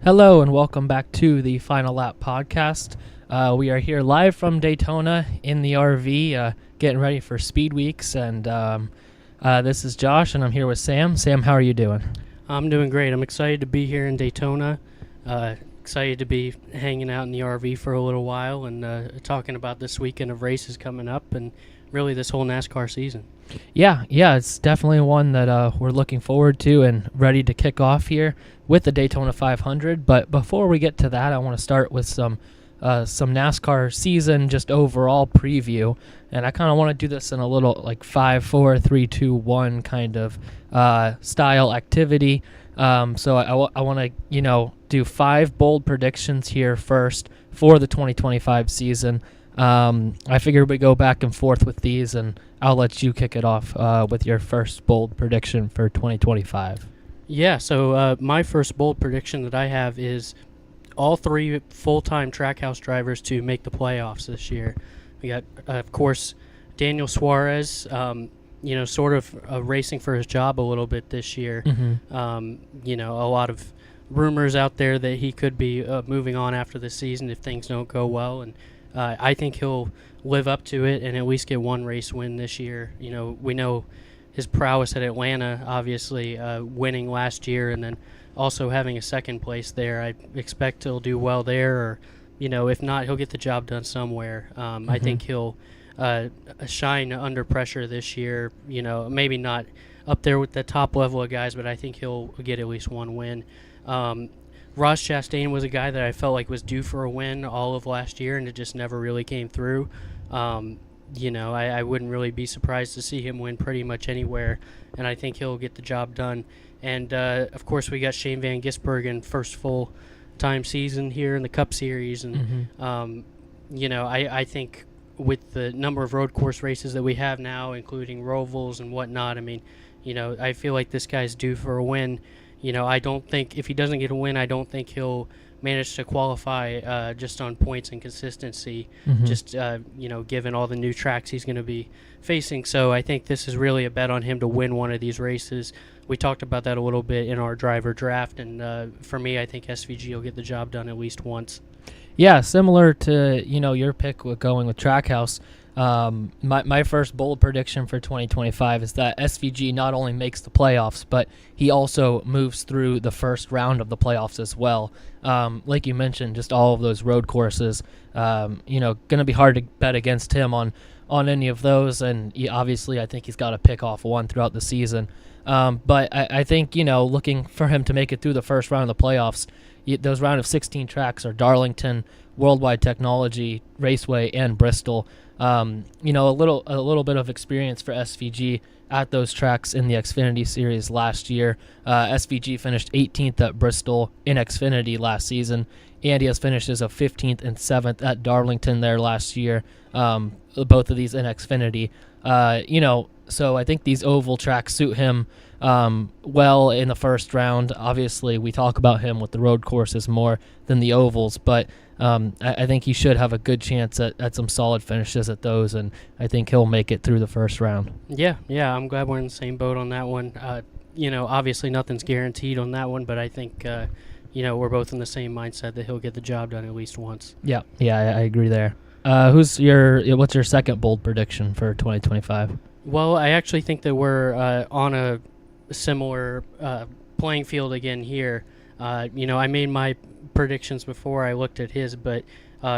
Hello and welcome back to the Final Lap podcast. We are here live from Daytona in the RV, getting ready for Speed Weeks. And this is Josh, and I'm here with Sam. Sam, how are you doing? I'm doing great. I'm excited to be here in Daytona. Excited to be hanging out in the RV for a little while and talking about this weekend of races coming up and really this whole NASCAR season. Yeah, it's definitely one that we're looking forward to and ready to kick off here with the Daytona 500. But before we get to that, I want to start with some NASCAR season, just overall preview. And I kind of want to do this in a little like 5, 4, 3, 2, 1 kind of style activity. So I want to, do 5 bold predictions here first for the 2025 season. I figured we go back and forth with these, and I'll let you kick it off with your first bold prediction for 2025. Yeah, so my first bold prediction that I have is all 3 full-time Trackhouse drivers to make the playoffs this year. We got, of course, Daniel Suarez, sort of racing for his job a little bit this year. Mm-hmm. A lot of rumors out there that he could be moving on after the season if things don't go well, and I think he'll live up to it and at least get 1 race win this year. We know his prowess at Atlanta, obviously winning last year and then also having a second place there. I expect he'll do well there, or if not, he'll get the job done somewhere. Mm-hmm. I think he'll shine under pressure this year. Maybe not up there with the top level of guys, but I think he'll get at least 1 win. Ross Chastain was a guy that I felt like was due for a win all of last year, and it just never really came through. I wouldn't really be surprised to see him win pretty much anywhere, and I think he'll get the job done. And, of course, we got Shane Van Gisbergen, first full-time season here in the Cup Series. And, I think with the number of road course races that we have now, including Rovals and whatnot, I feel like this guy's due for a win. I don't think if he doesn't get a win, I don't think he'll manage to qualify just on points and consistency, just, given all the new tracks he's going to be facing. So I think this is really a bet on him to win one of these races. We talked about that a little bit in our driver draft, and for me, I think SVG will get the job done at least once. Yeah, similar to, your pick with going with Trackhouse. My first bold prediction for 2025 is that SVG not only makes the playoffs, but he also moves through the first round of the playoffs as well. Like you mentioned, just all of those road courses, going to be hard to bet against him on any of those. And obviously, I think he's got to pick off one throughout the season. But I think, looking for him to make it through the first round of the playoffs, those round of 16 tracks are Darlington, Worldwide Technology, Raceway, and Bristol. A little bit of experience for SVG at those tracks in the Xfinity Series last year. SVG finished 18th at Bristol in Xfinity last season, and he has finishes of 15th and 7th at Darlington there last year, both of these in Xfinity. So I think these oval tracks suit him well in the first round. Obviously, we talk about him with the road courses more than the ovals, but I think he should have a good chance at some solid finishes at those, and I think he'll make it through the first round. Yeah, I'm glad we're in the same boat on that one. Obviously nothing's guaranteed on that one, but I think, we're both in the same mindset that he'll get the job done at least once. Yeah, I agree there. What's your second bold prediction for 2025? Well, I actually think that we're on a similar playing field again here. I made my predictions before I looked at his, but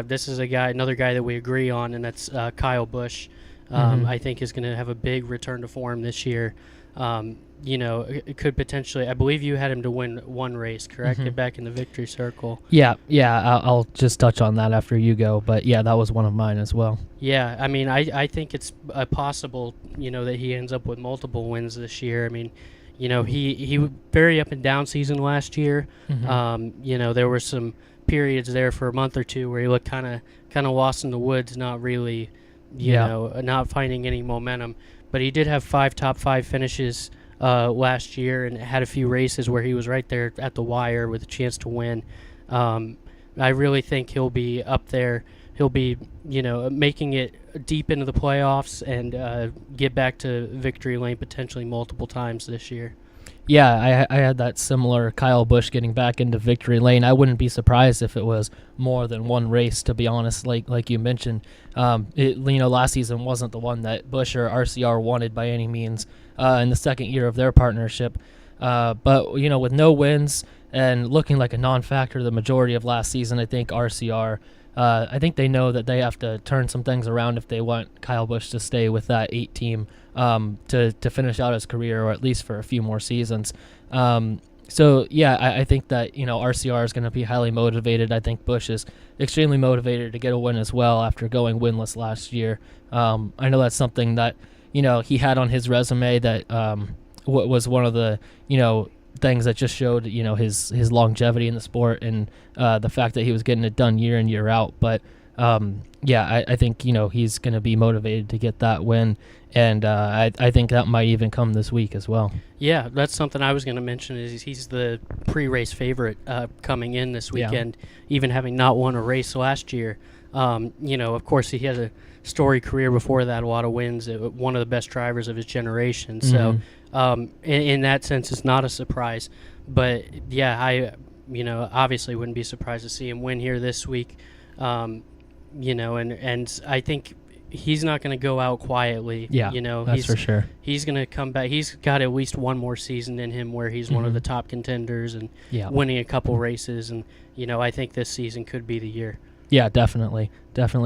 this is another guy that we agree on, and that's Kyle Busch. I think is going to have a big return to form this year. It could potentially, I believe you had him to win 1 race, correct? Get back in the victory circle. Yeah, I'll just touch on that after you go, but yeah, that was one of mine as well. Yeah, I think it's possible, that he ends up with multiple wins this year. He very up and down season last year. There were some periods there for a month or two where he looked kind of lost in the woods, not really, not finding any momentum. But he did have 5 top 5 finishes last year, and had a few races where he was right there at the wire with a chance to win. I really think he'll be up there. He'll be, making it deep into the playoffs and get back to victory lane potentially multiple times this year. Yeah, I had that similar Kyle Busch getting back into victory lane. I wouldn't be surprised if it was more than one race, to be honest. Like you mentioned, last season wasn't the one that Busch or RCR wanted by any means in the second year of their partnership. But with no wins and looking like a non-factor the majority of last season, I think RCR. I think they know that they have to turn some things around if they want Kyle Busch to stay with that 8 team to finish out his career, or at least for a few more seasons. I think that RCR is going to be highly motivated. I think Busch is extremely motivated to get a win as well after going winless last year. I know that's something that he had on his resume that was one of the things that just showed his longevity in the sport and the fact that he was getting it done year in year out. But I think he's going to be motivated to get that win, and I think that might even come this week as well. Yeah, that's something I was going to mention. Is he's the pre-race favorite coming in this weekend, even having not won a race last year. Of course, he has a storied career before that, a lot of wins, one of the best drivers of his generation. So in that sense, it's not a surprise. But yeah, I obviously wouldn't be surprised to see him win here this week. And I think he's not going to go out quietly. Yeah, that's for sure. He's going to come back. He's got at least one more season in him where he's one of the top contenders and winning a couple races. And I think this season could be the year. Yeah, definitely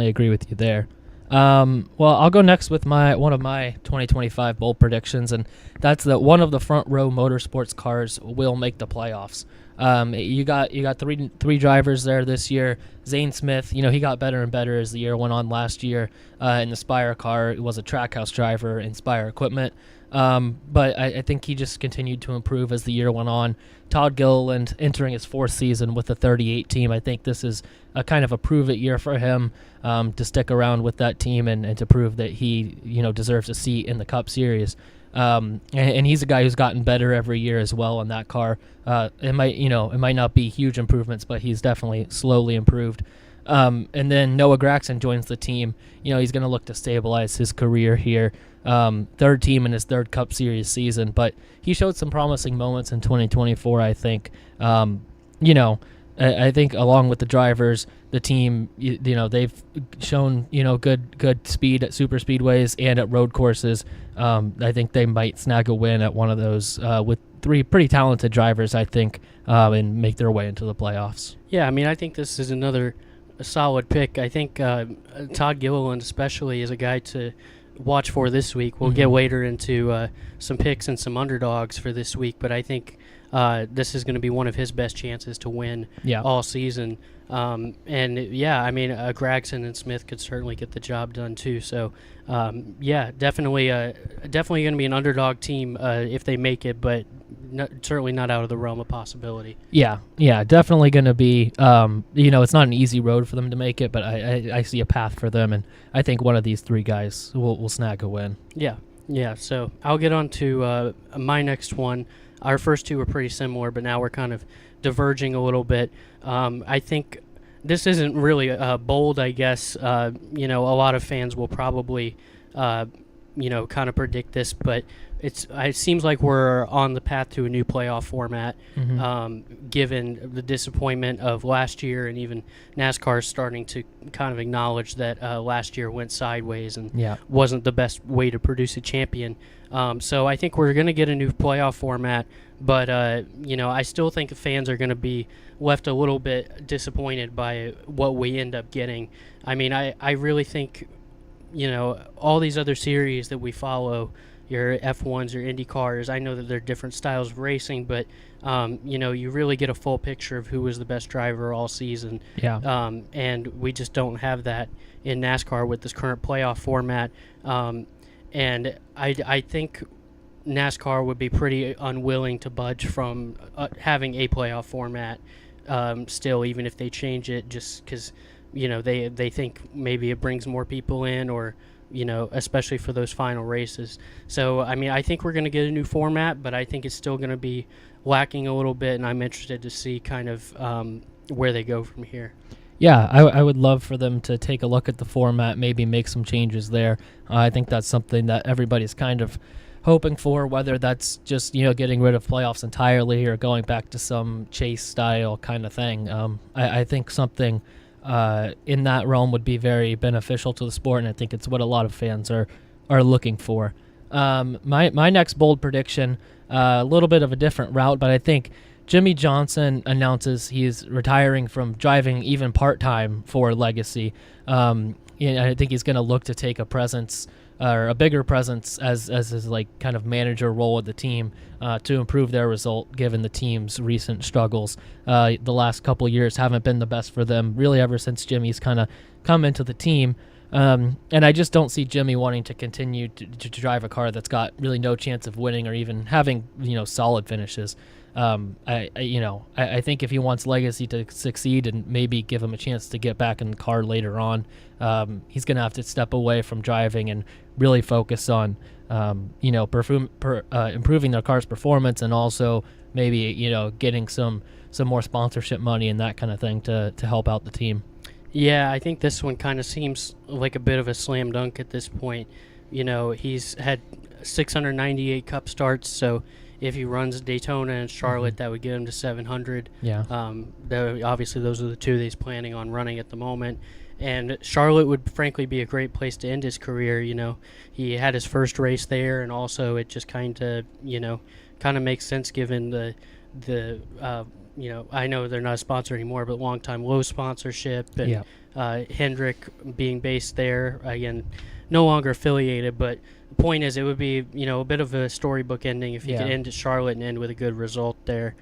agree with you there. Well, I'll go next with one of my 2025 bold predictions, and that's that one of the front row motorsports cars will make the playoffs. You got three drivers there this year. Zane Smith, he got better and better as the year went on last year. In the Spire car, it was a Trackhouse driver in Spire equipment. But I think he just continued to improve as the year went on. Todd Gilliland entering his 4th season with the 38 team. I think this is a kind of a prove-it year for him to stick around with that team and to prove that he deserves a seat in the Cup Series. And he's a guy who's gotten better every year as well on that car. It might not be huge improvements, but he's definitely slowly improved. And then Noah Gragson joins the team. He's going to look to stabilize his career here. 3rd team in his 3rd Cup Series season, but he showed some promising moments in 2024, I think. I think along with the drivers, the team, they've shown, good speed at super speedways and at road courses. I think they might snag a win at one of those with 3 pretty talented drivers, I think, and make their way into the playoffs. Yeah, I think this is another solid pick. I think Todd Gilliland especially is a guy to watch for this week. We'll get later into some picks and some underdogs for this week, but I think this is going to be one of his best chances to win all season. Gragson and Smith could certainly get the job done too. So, definitely going to be an underdog team if they make it, but certainly not out of the realm of possibility. Yeah, definitely going to be. It's not an easy road for them to make it, but I see a path for them, and I think one of these 3 guys will snag a win. Yeah. So I'll get on to my next one. Our first 2 were pretty similar, but now we're kind of diverging a little bit. I think this isn't really bold, I guess. A lot of fans will probably, kind of predict this, but it seems like we're on the path to a new playoff format, given the disappointment of last year, and even NASCAR starting to kind of acknowledge that last year went sideways and wasn't the best way to produce a champion. So I think we're going to get a new playoff format, but I still think the fans are going to be left a little bit disappointed by what we end up getting. I really think, all these other series that we follow, your F1s, your Indy cars, I know that they're different styles of racing, but you really get a full picture of who was the best driver all season. And we just don't have that in NASCAR with this current playoff format. And I think NASCAR would be pretty unwilling to budge from having a playoff format still, even if they change it, just because they think maybe it brings more people in, or especially for those final races. So I think we're going to get a new format, but I think it's still going to be lacking a little bit, and I'm interested to see kind of where they go from here. Yeah, I would love for them to take a look at the format, maybe make some changes there. I think that's something that everybody's kind of hoping for, whether that's just getting rid of playoffs entirely or going back to some chase style kind of thing. I think something in that realm would be very beneficial to the sport, and I think it's what a lot of fans are looking for. My next bold prediction, a little bit of a different route, but I think Jimmy Johnson announces he's retiring from driving even part-time for Legacy. I think he's going to look to take a presence or a bigger presence as his like kind of manager role with the team to improve their result, given the team's recent struggles. The last couple of years haven't been the best for them, really, ever since Jimmy's kind of come into the team. And I just don't see Jimmy wanting to continue to drive a car that's got really no chance of winning or even having solid finishes. I think if he wants Legacy to succeed and maybe give him a chance to get back in the car later on, he's going to have to step away from driving and really focus on, improving their car's performance, and also maybe, getting some more sponsorship money and that kind of thing to help out the team. Yeah, I think this one kind of seems like a bit of a slam dunk at this point. He's had 698 Cup starts, so if he runs Daytona and Charlotte, that would get him to 700. Yeah. Obviously, those are the two that he's planning on running at the moment. And Charlotte would frankly be a great place to end his career. He had his first race there, and also it just kind of makes sense given the I know they're not a sponsor anymore, but long-time Lowe sponsorship, and Hendrick being based there, again, no longer affiliated, but the point is it would be, a bit of a storybook ending if you could end at Charlotte and end with a good result there.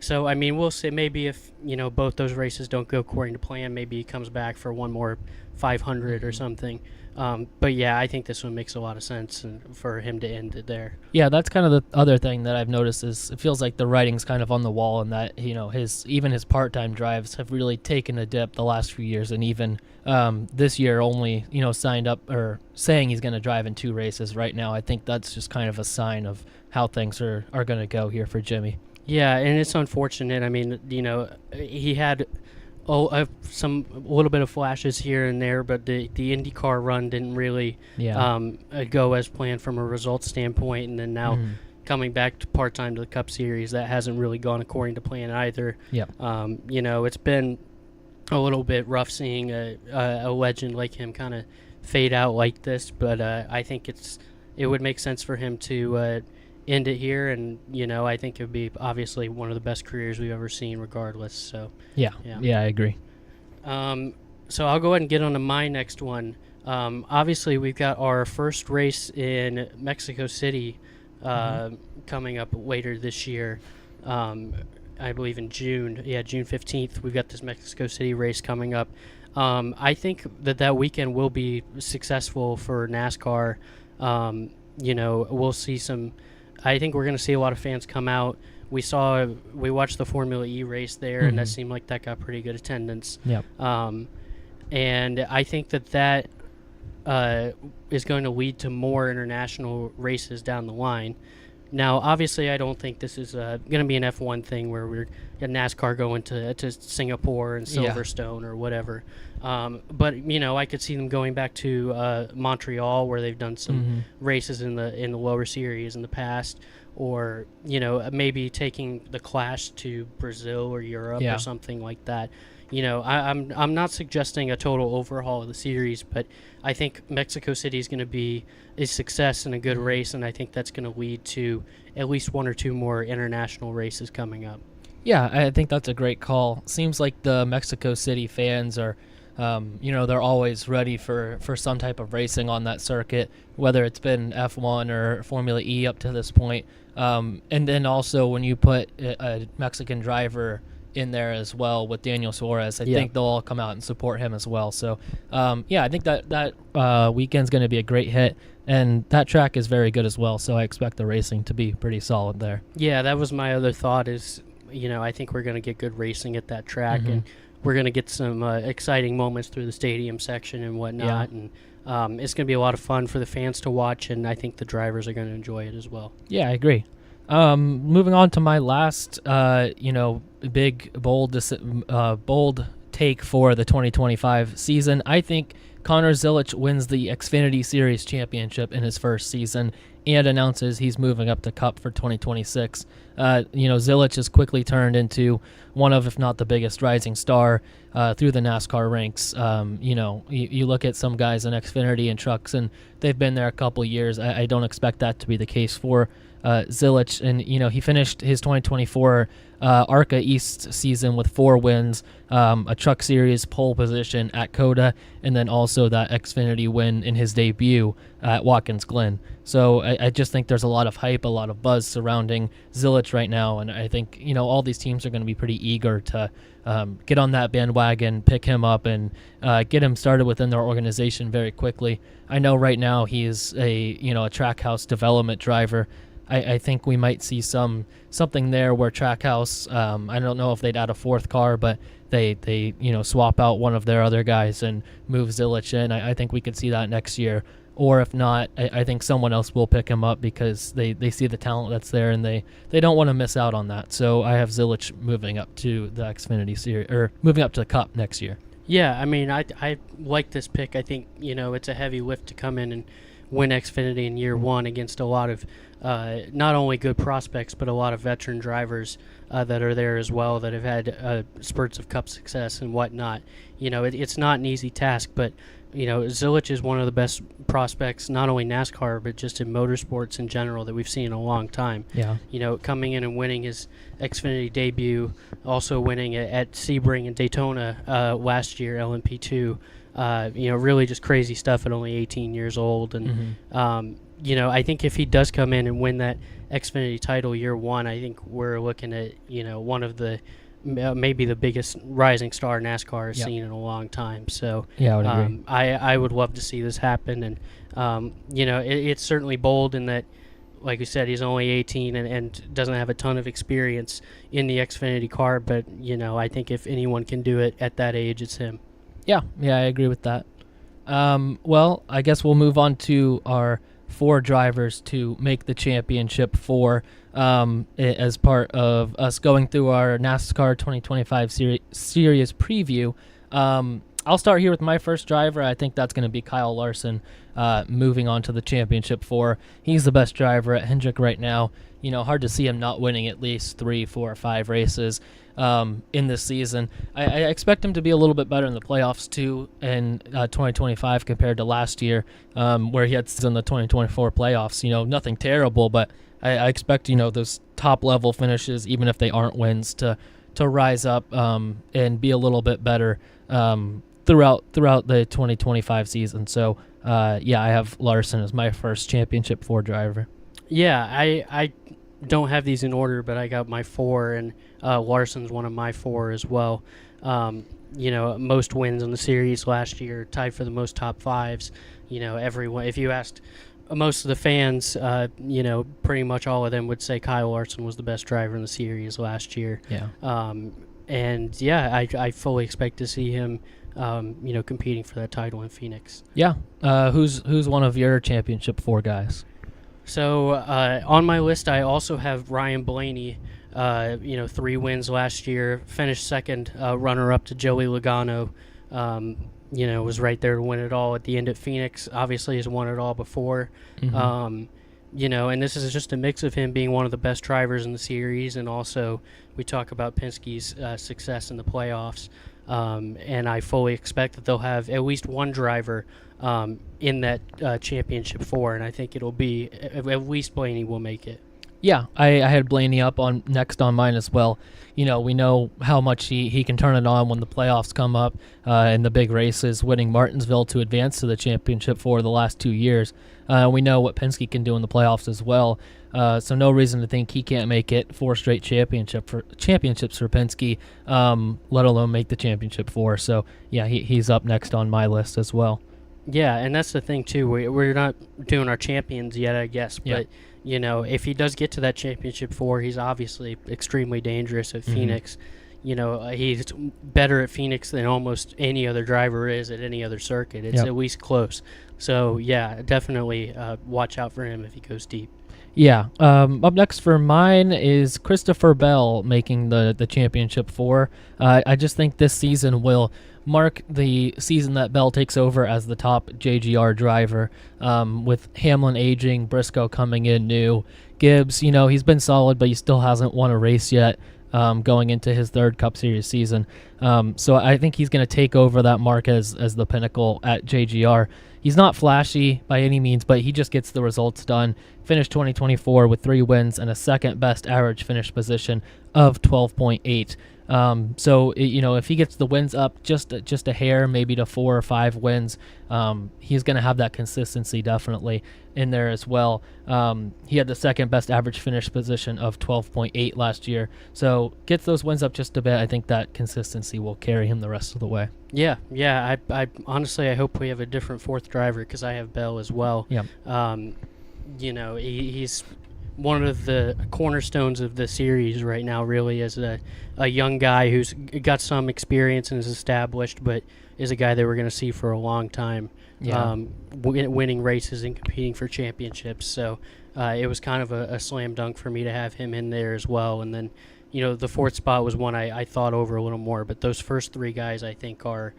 So, we'll see. Maybe if, both those races don't go according to plan, maybe he comes back for one more 500 or something. But yeah, I think this one makes a lot of sense for him to end it there. Yeah, that's kind of the other thing that I've noticed is it feels like the writing's kind of on the wall, and that his part-time drives have really taken a dip the last few years, and even this year only signed up or saying he's going to drive in 2 races right now. I think that's just kind of a sign of how things are going to go here for Jimmy. Yeah, and it's unfortunate. He had a little bit of flashes here and there, but the IndyCar run didn't really go as planned from a results standpoint, and then now coming back to part-time to the Cup Series, that hasn't really gone according to plan either. It's been a little bit rough seeing a legend like him kind of fade out like this, but I think it would make sense for him to end it here, and I think it would be obviously one of the best careers we've ever seen regardless. So yeah, I agree. So I'll go ahead and get on to my next one. Obviously we've got our first race in Mexico City coming up later this year. I believe in June. June 15th we've got this Mexico City race coming up. I think that weekend will be successful for NASCAR. We'll see I think we're going to see a lot of fans come out. We watched the Formula E race there, and that seemed like that got pretty good attendance. Yep. And I think that is going to lead to more international races down the line. Now, obviously, I don't think this is going to be an F1 thing where we're NASCAR going to Singapore and Silverstone or whatever. But I could see them going back to Montreal, where they've done some races in the lower series in the past, or maybe taking the Clash to Brazil or Europe or something like that. I'm not suggesting a total overhaul of the series, but I think Mexico City is going to be a success and a good race, and I think that's going to lead to at least 1 or 2 more international races coming up. Yeah, I think that's a great call. Seems like the Mexico City fans are, they're always ready for some type of racing on that circuit, whether it's been F1 or Formula E up to this point. And then also when you put a Mexican driver in there as well with Daniel Suarez, I think they'll all come out and support him as well. So, I think that weekend's going to be a great hit, and that track is very good as well. So I expect the racing to be pretty solid there. Yeah, that was my other thought is, I think we're going to get good racing at that track, and we're going to get some exciting moments through the stadium section and whatnot. And it's going to be a lot of fun for the fans to watch, and I think the drivers are going to enjoy it as well. Yeah, I agree. Moving on to my last, big, bold take for the 2025 season. I think Connor Zilisch wins the Xfinity Series championship in his first season, and announces he's moving up to Cup for 2026. Zilich has quickly turned into one of, if not the biggest rising star through the NASCAR ranks. You look at some guys in Xfinity and trucks, and they've been there a couple years. I don't expect that to be the case for Zilich. And, he finished his 2024 ARCA East season with 4 wins, a Truck Series pole position at COTA, and then also that Xfinity win in his debut at Watkins Glen. So I just think there's a lot of hype, a lot of buzz surrounding Zilich right now, and I think all these teams are going to be pretty eager to get on that bandwagon, pick him up, and get him started within their organization very quickly. I know right now he's a Trackhouse development driver. I think we might see something there where Trackhouse, I don't know if they'd add a 4th car, but they swap out one of their other guys and move Zilich in. I think we could see that next year. Or if not, I think someone else will pick him up because they see the talent that's there, and they don't want to miss out on that. So I have Zilich moving up to the Xfinity Series, or moving up to the Cup next year. Yeah, I mean, I like this pick. I think, it's a heavy lift to come in and win Xfinity in year one against a lot of not only good prospects, but a lot of veteran drivers that are there as well that have had spurts of Cup success and whatnot. It's not an easy task, but Zilich is one of the best prospects, not only NASCAR, but just in motorsports in general that we've seen in a long time. Yeah. Coming in and winning his Xfinity debut, also winning at Sebring and Daytona last year, LMP2. Really just crazy stuff at only 18 years old. And, I think if he does come in and win that Xfinity title year one, I think we're looking at, one of the maybe the biggest rising star NASCAR has seen in a long time. So yeah, I would agree. I would love to see this happen. And, it's certainly bold in that, like you said, he's only 18 and doesn't have a ton of experience in the Xfinity car. But, I think if anyone can do it at that age, it's him. Yeah, I agree with that. Well, I guess we'll move on to our 4 drivers to make the championship for as part of us going through our NASCAR 2025 series preview. I'll start here with my first driver. I think that's going to be Kyle Larson, moving on to the championship 4. He's the best driver at Hendrick right now. Hard to see him not winning at least 3, 4, 5 races in this season. I expect him to be a little bit better in the playoffs too in 2025 compared to last year, where he had in the 2024 playoffs. Nothing terrible, but I expect those top level finishes, even if they aren't wins, to rise up and be a little bit better throughout the 2025 season. So I have Larson as my first championship 4 driver. Yeah, I don't have these in order, but I got my 4, and Larson's one of my 4 as well. Most wins in the series last year, tied for the most top 5s. Everyone, if you asked most of the fans, pretty much all of them would say Kyle Larson was the best driver in the series last year. Yeah. I fully expect to see him, competing for that title in Phoenix. Yeah. Who's one of your championship 4 guys? So on my list, I also have Ryan Blaney. 3 wins last year, finished second, runner-up to Joey Logano. Was right there to win it all at the end at Phoenix. Obviously, has won it all before. And this is just a mix of him being one of the best drivers in the series, and also we talk about Penske's success in the playoffs. And I fully expect that they'll have at least one driver in that championship 4, and I think it'll be at least Blaney will make it. Yeah, I had Blaney up next on mine as well. We know how much he can turn it on when the playoffs come up in the big races, winning Martinsville to advance to the championship for the last 2 years. We know what Penske can do in the playoffs as well. So no reason to think he can't make it 4 straight championships for Penske, let alone make the championship 4. So yeah, he's up next on my list as well. Yeah, and that's the thing too. We're not doing our champions yet, I guess, but if he does get to that championship 4, he's obviously extremely dangerous at Phoenix. He's better at Phoenix than almost any other driver is at any other circuit. It's at least close. So yeah, definitely watch out for him if he goes deep. Yeah. Up next for mine is Christopher Bell making the championship 4. I just think this season will mark the season that Bell takes over as the top JGR driver. With Hamlin aging, Briscoe coming in new, Gibbs, he's been solid, but he still hasn't won a race yet. Going into his third Cup Series season. So I think he's going to take over that mark as the pinnacle at JGR. He's not flashy by any means, but he just gets the results done. Finished 2024 with 3 wins and a second best average finish position of 12.8. So if he gets the wins up just a hair, maybe to 4 or 5 wins, he's going to have that consistency definitely in there as well. He had the second best average finish position of 12.8 last year. So gets those wins up just a bit. I think that consistency will carry him the rest of the way. Yeah. I honestly, I hope we have a different 4th driver because I have Bell as well. Yeah. He's one of the cornerstones of the series right now, really, as a young guy who's got some experience and is established, but is a guy that we're going to see for a long time, winning races and competing for championships. So it was kind of a slam dunk for me to have him in there as well. And then, the 4th spot was one I thought over a little more, but those first 3 guys I think are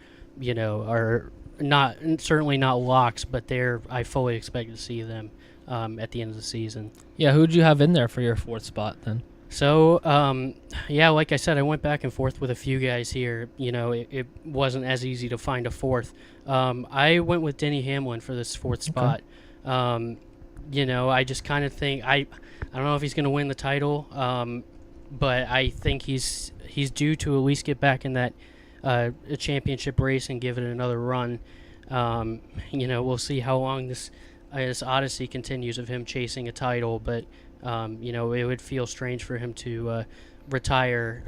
not certainly not locks, but I fully expect to see them at the end of the season. Yeah, who'd you have in there for your 4th spot then? So, like I said, I went back and forth with a few guys here. It wasn't as easy to find a 4th. I went with Denny Hamlin for this 4th spot. I just kind of think I don't know if he's going to win the title, but I think he's due to at least get back in that a championship race and give it another run. We'll see how long this odyssey continues of him chasing a title, but it would feel strange for him to retire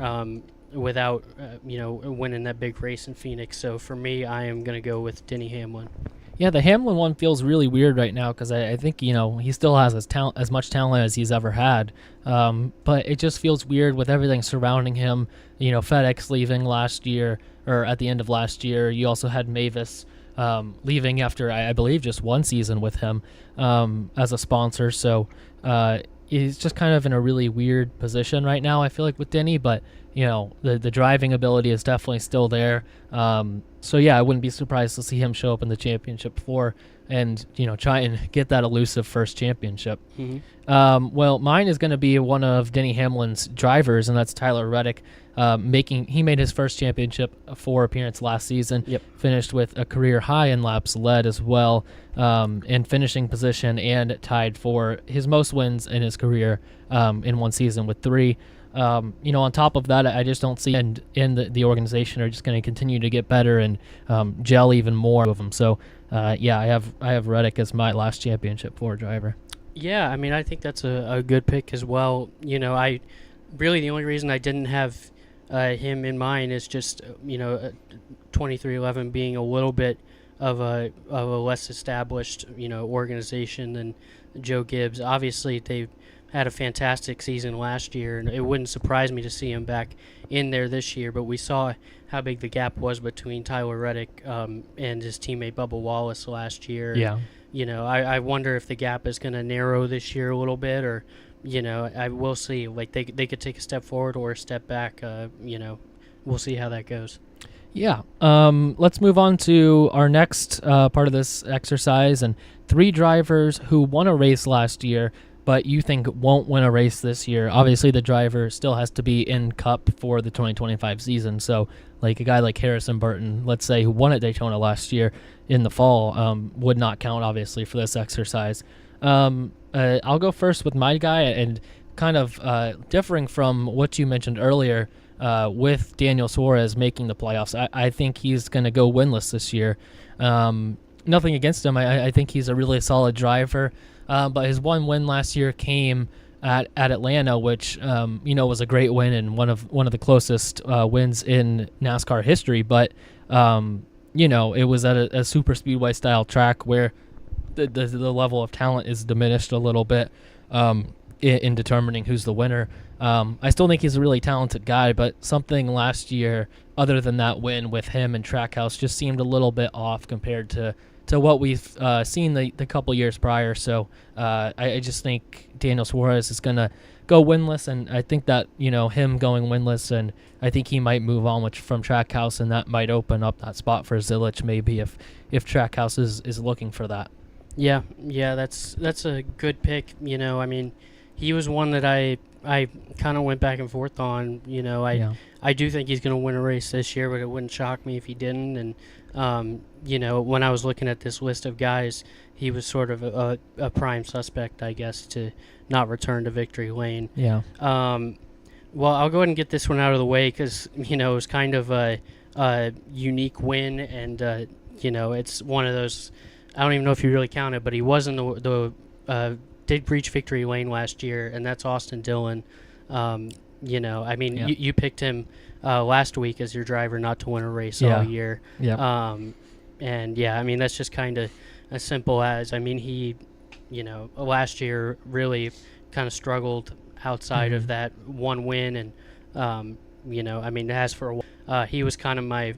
without winning that big race in Phoenix. So for me, I am going to go with Denny Hamlin. Yeah, the Hamlin one feels really weird right now because I think he still has as much talent as he's ever had, but it just feels weird with everything surrounding him. FedEx leaving last year or at the end of last year. You also had Mavis leaving after I believe just 1 season with him as a sponsor. So he's just kind of in a really weird position right now, I feel like, with Denny, but the driving ability is definitely still there. So yeah, I wouldn't be surprised to see him show up in the championship 4 and try and get that elusive first championship. Mm-hmm. Well, mine is going to be one of Denny Hamlin's drivers, and that's Tyler Reddick. He made his first championship 4 appearance last season. Yep. Finished with a career high in laps led as well, in finishing position, and tied for his most wins in his career in 1 season with 3. On top of that, I just don't see and in the organization are just going to continue to get better and gel even more of them. So I have Reddick as my last championship 4 driver. Yeah, I mean, I think that's a good pick as well. I really the only reason I didn't have him in mind is just 2311 being a little bit of a less established organization than Joe Gibbs. Obviously, they've had a fantastic season last year, and it wouldn't surprise me to see him back in there this year. But we saw how big the gap was between Tyler Reddick and his teammate Bubba Wallace last year. Yeah. I wonder if the gap is going to narrow this year a little bit, or I will see. Like they could take a step forward or a step back. We'll see how that goes. Yeah. Let's move on to our next part of this exercise, and 3 drivers who won a race last year but you think won't win a race this year. Obviously, the driver still has to be in Cup for the 2025 season. So, like a guy like Harrison Burton, let's say, who won at Daytona last year in the fall, would not count, obviously, for this exercise. I'll go first with my guy, and kind of differing from what you mentioned earlier with Daniel Suarez making the playoffs. I think he's going to go winless this year. Nothing against him. I think he's a really solid driver. But his one win last year came at Atlanta, which was a great win and one of the closest wins in NASCAR history. But it was at a super speedway style track where the level of talent is diminished a little bit in determining who's the winner. I still think he's a really talented guy, but something last year, other than that win with him and Trackhouse, just seemed a little bit off compared to to what we've seen the couple years prior. So I just think Daniel Suarez is going to go winless, and I think that, him going winless, and I think he might move on from Trackhouse, and that might open up that spot for Zilic maybe if Trackhouse is looking for that. Yeah, that's a good pick. I mean, he was one that I kind of went back and forth on. I do think he's going to win a race this year, but it wouldn't shock me if he didn't. And when I was looking at this list of guys, he was sort of a prime suspect, I guess, to not return to victory lane. Yeah. Well, I'll go ahead and get this one out of the way because it was kind of a unique win, and it's one of those. I don't even know if you really count it, but he was in the did breach victory lane last year, and that's Austin Dillon. You picked him last week as your driver not to win a race all year. Yeah. That's just kind of as simple as, he, last year really kind of struggled outside of that one win, and as for a while, he was kind of my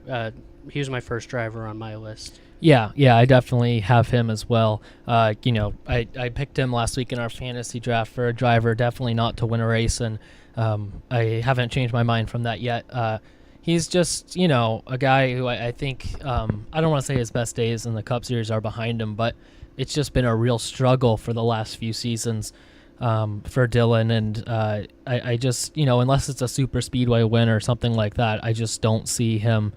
first driver on my list. Yeah, I definitely have him as well. I picked him last week in our fantasy draft for a driver, definitely not to win a race, and I haven't changed my mind from that yet. He's just, a guy who I think, I don't want to say his best days in the Cup Series are behind him, but it's just been a real struggle for the last few seasons for Dillon, and I just, unless it's a super speedway win or something like that, I just don't see him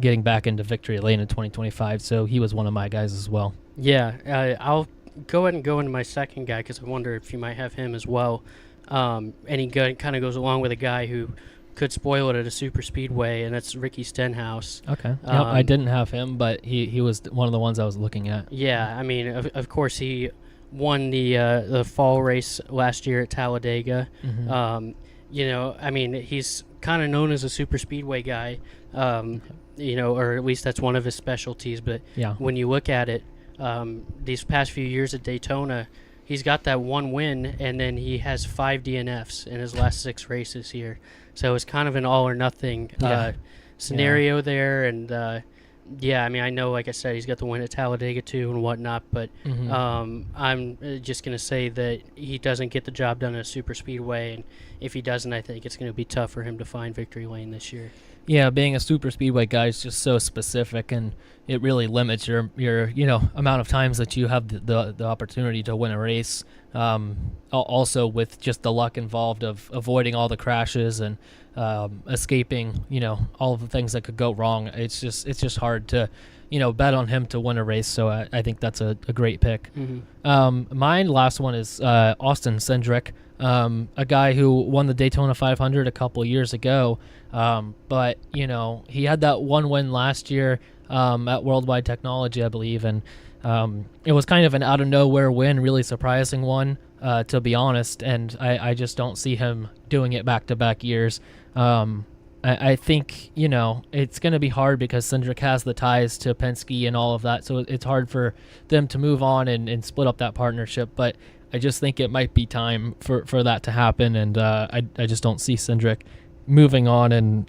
getting back into victory lane in 2025, so he was one of my guys as well. Yeah, I'll go ahead and go into my second guy because I wonder if you might have him as well. And he kind of goes along with a guy who could spoil it at a super speedway, and that's Ricky Stenhouse. Okay. I didn't have him, but he was one of the ones I was looking at. Yeah, of course he won the fall race last year at Talladega. Mm-hmm. He's kind of known as a super speedway guy, or at least that's one of his specialties. But when you look at it, these past few years at Daytona, he's got that one win, and then he has 5 DNFs in his last 6 races here. So it's kind of an all or nothing scenario there. And I know, like I said, he's got the win at Talladega too and whatnot. But I'm just going to say that he doesn't get the job done at a super speedway. And if he doesn't, I think it's going to be tough for him to find victory lane this year. Yeah, being a super speedway guy is just so specific, and it really limits your amount of times that you have the opportunity to win a race. Also with just the luck involved of avoiding all the crashes and escaping, all of the things that could go wrong. It's just hard to, bet on him to win a race. So I think that's a great pick. Mm-hmm. My last one is Austin Cindric, a guy who won the Daytona 500 a couple years ago. But he had that one win last year at Worldwide Technology, I believe, and it was kind of an out of nowhere win, really surprising one, to be honest. And I just don't see him doing it back-to-back years. I think, it's going to be hard because Cindric has the ties to Penske and all of that, so it's hard for them to move on and split up that partnership. But I just think it might be time for that to happen, and I just don't see Cindric moving on and,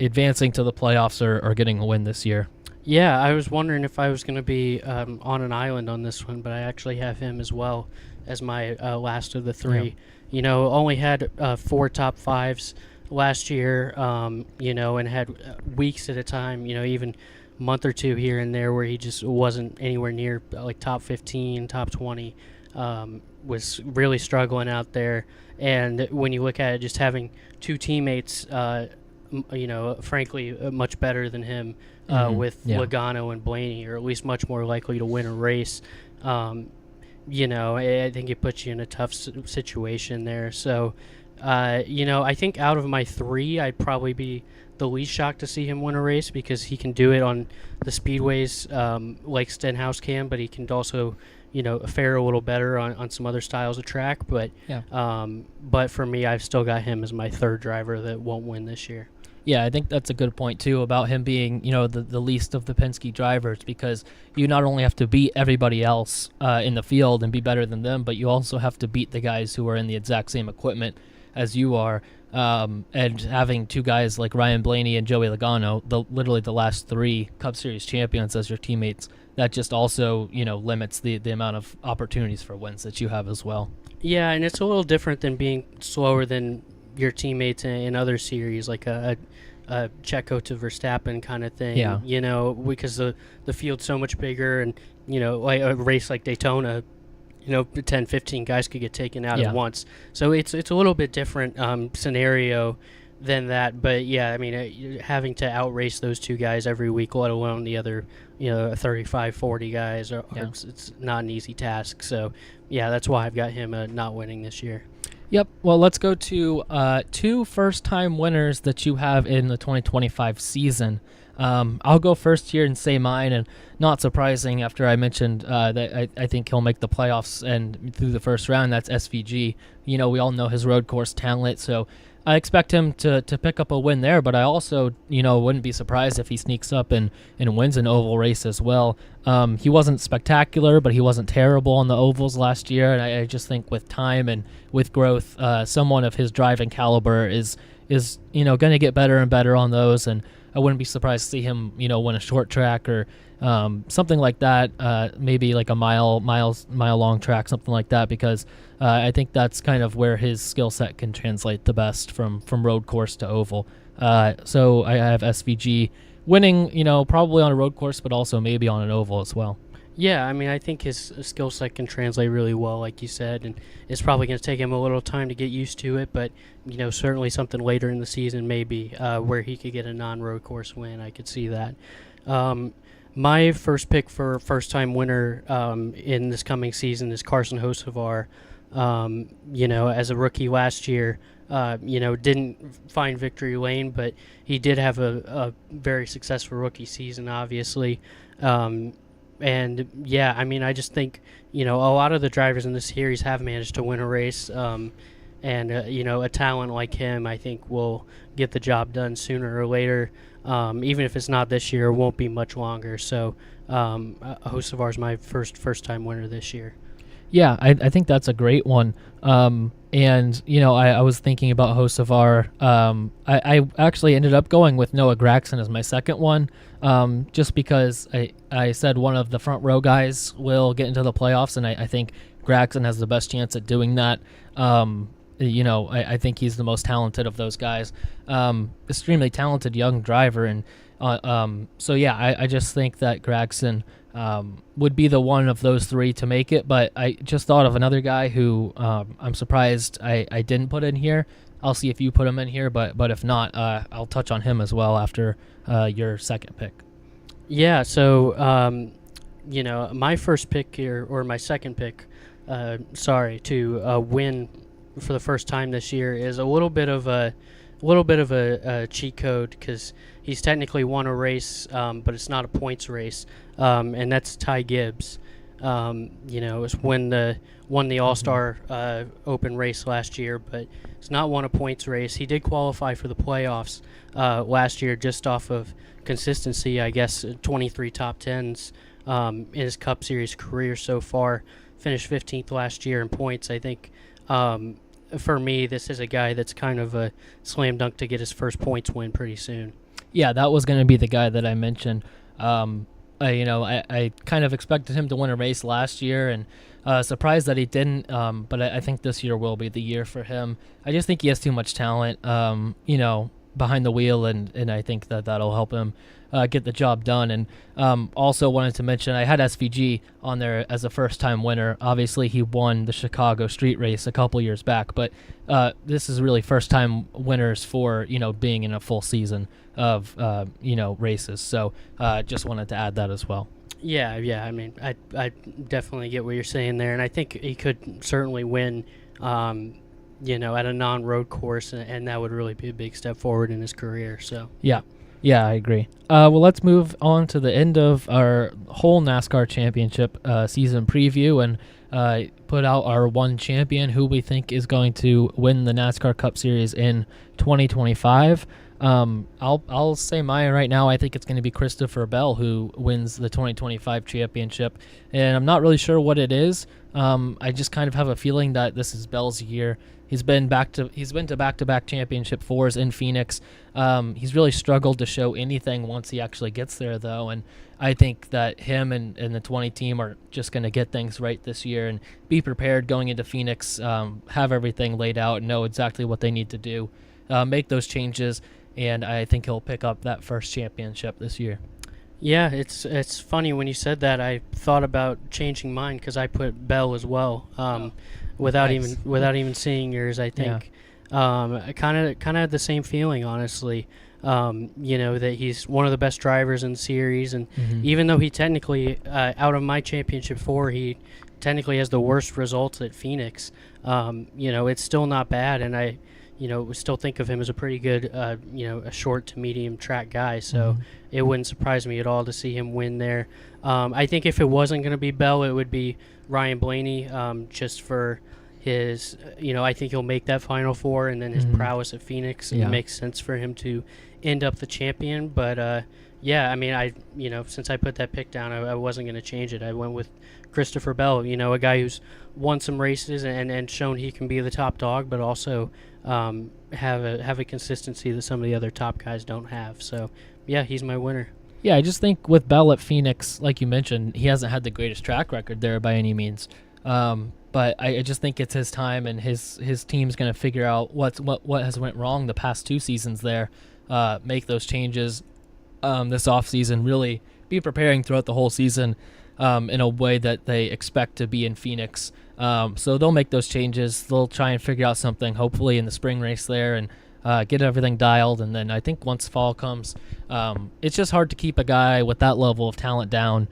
advancing to the playoffs or getting a win this year. Yeah, I was wondering if I was going to be on an island on this one, but I actually have him as well as my last of the 3. Yeah. Only had 4 top 5s last year, and had weeks at a time, even a month or 2 here and there where he just wasn't anywhere near like top 15, top 20, was really struggling out there. And when you look at it, just having 2 teammates, frankly, much better than him with Logano and Blaney, or at least much more likely to win a race. I think it puts you in a tough situation there. So, I think out of my 3, I'd probably be the least shocked to see him win a race because he can do it on the speedways like Stenhouse can, but he can also fare a little better on some other styles of track. But for me, I've still got him as my 3rd driver that won't win this year. Yeah, I think that's a good point, too, about him being, the least of the Penske drivers, because you not only have to beat everybody else in the field and be better than them, but you also have to beat the guys who are in the exact same equipment as you are. And having two guys like Ryan Blaney and Joey Logano, literally the last 3 Cup Series champions as your teammates, that just also, limits the amount of opportunities for wins that you have as well. Yeah, and it's a little different than being slower than your teammates in other series, like a Checo to Verstappen kind of thing. Yeah. Because the field's so much bigger, and like a race like Daytona, 10, 15 guys could get taken out at once. So it's a little bit different scenario than that. But yeah, I mean, having to outrace those 2 guys every week, let alone the other 35, 40 guys, it's not an easy task. So yeah, that's why I've got him not winning this year. Yep. Well, let's go to 2 first-time winners that you have in the 2025 season. I'll go first here and say mine, and not surprising after I mentioned that I think he'll make the playoffs and through the first round. That's SVG. We all know his road course talent, so I expect him to pick up a win there, but I also, wouldn't be surprised if he sneaks up and wins an oval race as well. He wasn't spectacular, but he wasn't terrible on the ovals last year, and I just think with time and with growth, someone of his driving caliber is going to get better and better on those, and I wouldn't be surprised to see him, win a short track or something like that, maybe like a mile long track, something like that, because I think that's kind of where his skill set can translate the best from road course to oval. So I have SVG winning, probably on a road course, but also maybe on an oval as well. Yeah, I mean, I think his skill set can translate really well, like you said, and it's probably going to take him a little time to get used to it, but, certainly something later in the season maybe where he could get a non-road course win. I could see that. My first pick for first-time winner in this coming season is Carson Hocevar. As a rookie last year, didn't find victory lane, but he did have a very successful rookie season, obviously. And yeah, I mean, I just think, a lot of the drivers in the series have managed to win a race. A talent like him, I think, will get the job done sooner or later. Even if it's not this year, it won't be much longer. So Hocevar is my first-time winner this year. Yeah, I think that's a great one. I was thinking about Hocevar. I actually ended up going with Noah Gragson as my second one, just because I said one of the front row guys will get into the playoffs, and I think Gragson has the best chance at doing that. I think he's the most talented of those guys. Extremely talented young driver, and I just think that Gragson would be the one of those 3 to make it, but I just thought of another guy who I'm surprised I didn't put in here. I'll see if you put him in here, but if not, I'll touch on him as well after your second pick. Yeah, so, my first pick here, or my second pick, to win for the first time this year is a little bit of a cheat code, because he's technically won a race, but it's not a points race, and that's Ty Gibbs. It's won the All-Star Open race last year, but it's not won a points race. He did qualify for the playoffs last year just off of consistency, I guess. 23 top 10s in his Cup Series career so far. Finished 15th last year in points. I think for me, this is a guy that's kind of a slam dunk to get his first points win pretty soon. Yeah, that was going to be the guy that I mentioned. I kind of expected him to win a race last year, and surprised that he didn't. But I think this year will be the year for him. I just think he has too much talent, behind the wheel, and I think that'll help him get the job done. And also wanted to mention I had SVG on there as a first-time winner. Obviously, he won the Chicago street race a couple years back, but this is really first-time winners for being in a full season of races. So just wanted to add that as well. Yeah. I mean, I definitely get what you're saying there, and I think he could certainly win. At a non-road course, and that would really be a big step forward in his career. So yeah, I agree. Well, let's move on to the end of our whole NASCAR championship season preview, and put out our one champion who we think is going to win the NASCAR Cup Series in 2025. I'll say mine right now. I think it's going to be Christopher Bell who wins the 2025 championship, and I'm not really sure what it is. I just kind of have a feeling that this is Bell's year. He's been to back-to-back championship fours in Phoenix. He's really struggled to show anything once he actually gets there, though, and I think that him and the 20 team are just going to get things right this year and be prepared going into Phoenix, have everything laid out and know exactly what they need to do, make those changes, and I think he'll pick up that first championship this year. Yeah, it's funny when you said that. I thought about changing mine because I put Bell as well, without Nice. even seeing yours. I think I kind of had the same feeling, honestly. That he's one of the best drivers in the series, and even though he technically, out of my championship four, he technically has the worst results at Phoenix. It's still not bad, and I still think of him as a pretty good, a short to medium track guy. So it wouldn't surprise me at all to see him win there. I think if it wasn't going to be Bell, it would be Ryan Blaney, just for his, I think he'll make that Final Four, and then his prowess at Phoenix. It makes sense for him to end up the champion. But, since I put that pick down, I wasn't going to change it. I went with Christopher Bell, a guy who's won some races and shown he can be the top dog, but also have a consistency that some of the other top guys don't have. So, yeah, he's my winner. Yeah, I just think with Bell at Phoenix, like you mentioned, he hasn't had the greatest track record there by any means. But I just think it's his time, and his team's going to figure out what has went wrong the past 2 seasons there, make those changes this offseason, really be preparing throughout the whole season in a way that they expect to be in Phoenix. So they'll make those changes. They'll try and figure out something, hopefully, in the spring race there, and get everything dialed. And then I think once fall comes, it's just hard to keep a guy with that level of talent down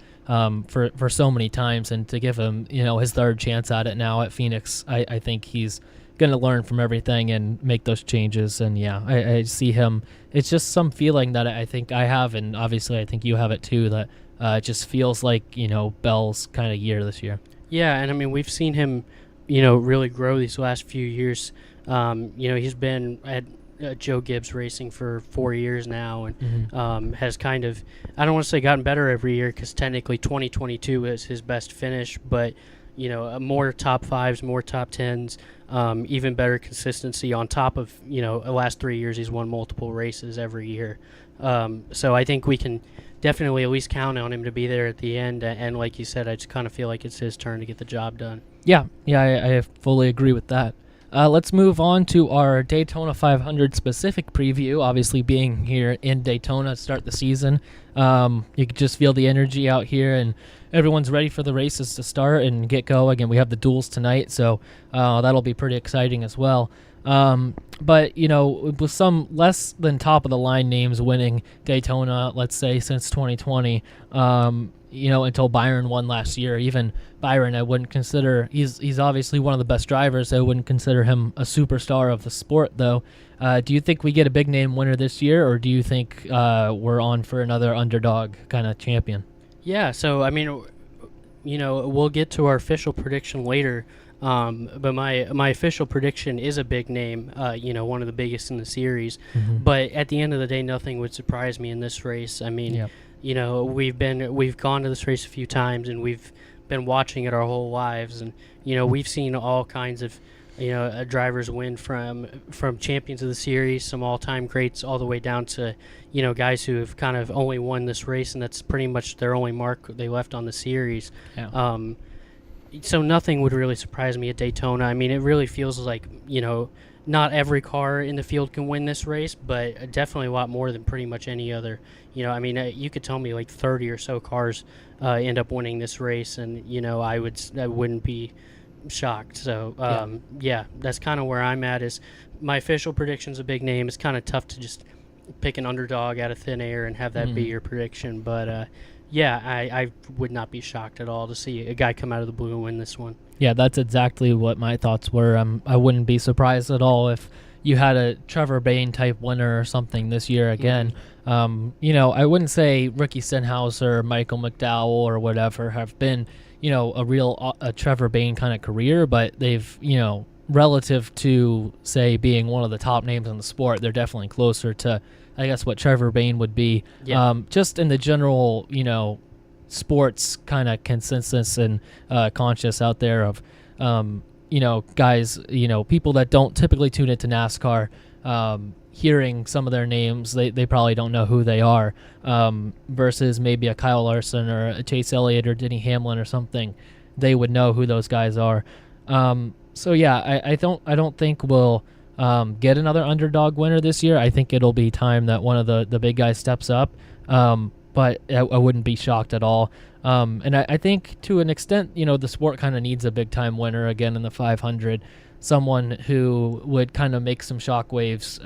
for so many times, and to give him his third chance at it now at Phoenix. I think he's going to learn from everything and make those changes. And I see him. It's just some feeling that I think I have, and obviously I think you have it too, that it just feels like Bell's kind of year this year. Yeah, and I mean, we've seen him really grow these last few years. He's been at Joe Gibbs Racing for 4 years now, and has kind of, I don't want to say gotten better every year, because technically 2022 is his best finish, but more top 5s, more top 10s, even better consistency on top of the last 3 years he's won multiple races every year. So I think we can definitely at least count on him to be there at the end, and like you said, I just kind of feel like it's his turn to get the job done. I fully agree with that. Let's move on to our Daytona 500 specific preview. Obviously, being here in Daytona to start the season, you could just feel the energy out here, and everyone's ready for the races to start and get going. And we have the duels tonight, so that'll be pretty exciting as well. But with some less than top of the line names winning Daytona, let's say since 2020, until Byron won last year. Even Byron, I wouldn't consider, he's obviously one of the best drivers. I wouldn't consider him a superstar of the sport, though. Do you think we get a big name winner this year, or do you think we're on for another underdog kind of champion? Yeah, so I mean, we'll get to our official prediction later. But my official prediction is a big name, one of the biggest in the series. But at the end of the day, nothing would surprise me in this race. I mean, we've gone to this race a few times, and we've been watching it our whole lives, and we've seen all kinds of drivers win from champions of the series, some all-time greats, all the way down to guys who have kind of only won this race, and that's pretty much their only mark they left on the series. So nothing would really surprise me at Daytona. I mean, it really feels like, not every car in the field can win this race, but definitely a lot more than pretty much any other. You could tell me like 30 or so cars end up winning this race, and, I wouldn't be shocked. So, that's kind of where I'm at. Is my official prediction's a big name. It's kind of tough to just pick an underdog out of thin air and have that be your prediction, but I would not be shocked at all to see a guy come out of the blue and win this one. Yeah, that's exactly what my thoughts were. I wouldn't be surprised at all if you had a Trevor Bayne type winner or something this year again. I wouldn't say Ricky Stenhouse or Michael McDowell or whatever have been, a real Trevor Bayne kind of career, but they've, relative to, say, being one of the top names in the sport, they're definitely closer to, I guess, what Trevor Bayne would be. Just in the general, sports kind of consensus and conscious out there of, guys, people that don't typically tune into NASCAR, hearing some of their names, they probably don't know who they are, versus maybe a Kyle Larson or a Chase Elliott or Denny Hamlin or something. They would know who those guys are. So yeah, I don't think we'll get another underdog winner this year. I think it'll be time that one of the big guys steps up. But I wouldn't be shocked at all. And I think to an extent, the sport kind of needs a big-time winner again in the 500, someone who would kind of make some shockwaves,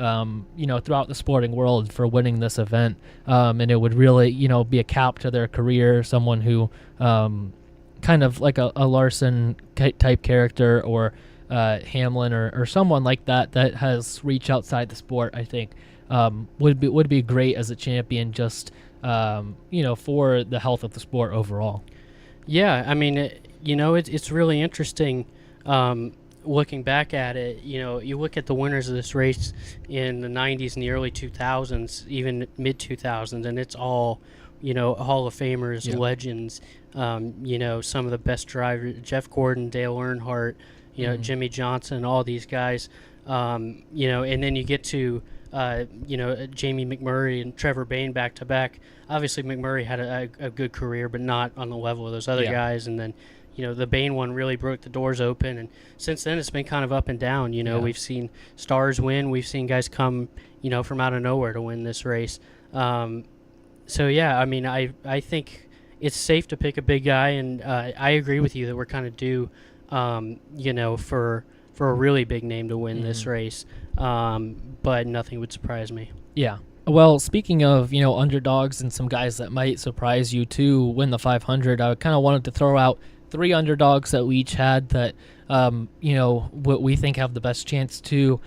throughout the sporting world for winning this event. And it would really, be a cap to their career, someone who kind of like a Larson type character or Hamlin or someone like that has reached outside the sport, I think, would be great as a champion just – for the health of the sport overall. Yeah, I mean, it's really interesting looking back at it. You look at the winners of this race in the 90s and the early 2000s, even mid-2000s, and it's all, Hall of Famers, Yeah. legends, some of the best drivers, Jeff Gordon, Dale Earnhardt, Jimmy Johnson, all these guys, and then you get to Jamie McMurray and Trevor Bayne back to back. Obviously, McMurray had a good career, but not on the level of those other guys. And then, the Bayne one really broke the doors open. And since then, it's been kind of up and down. We've seen stars win. We've seen guys come, from out of nowhere to win this race. So, yeah, I mean, I think it's safe to pick a big guy. And I agree with you that we're kind of due, for a really big name to win this race. But nothing would surprise me. Yeah. Well, speaking of, underdogs and some guys that might surprise you to win the 500, I kind of wanted to throw out 3 underdogs that we each had that, what we think have the best chance to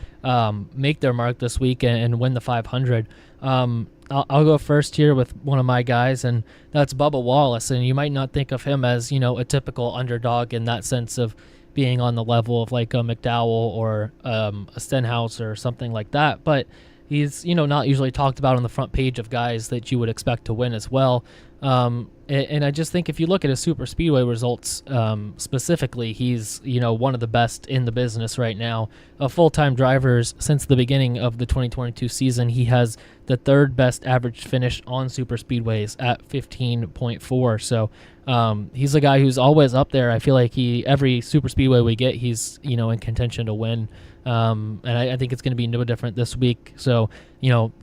make their mark this week and win the 500. I'll go first here with one of my guys, and that's Bubba Wallace. And you might not think of him as, a typical underdog in that sense of being on the level of like a McDowell or a Stenhouse or something like that. But he's, not usually talked about on the front page of guys that you would expect to win as well. And I just think if you look at his super speedway results specifically, he's, one of the best in the business right now. Of full-time drivers since the beginning of the 2022 season, he has the 3rd best average finish on super speedways at 15.4. So he's a guy who's always up there. I feel like every super speedway we get, he's, in contention to win. And I think it's going to be no different this week. So,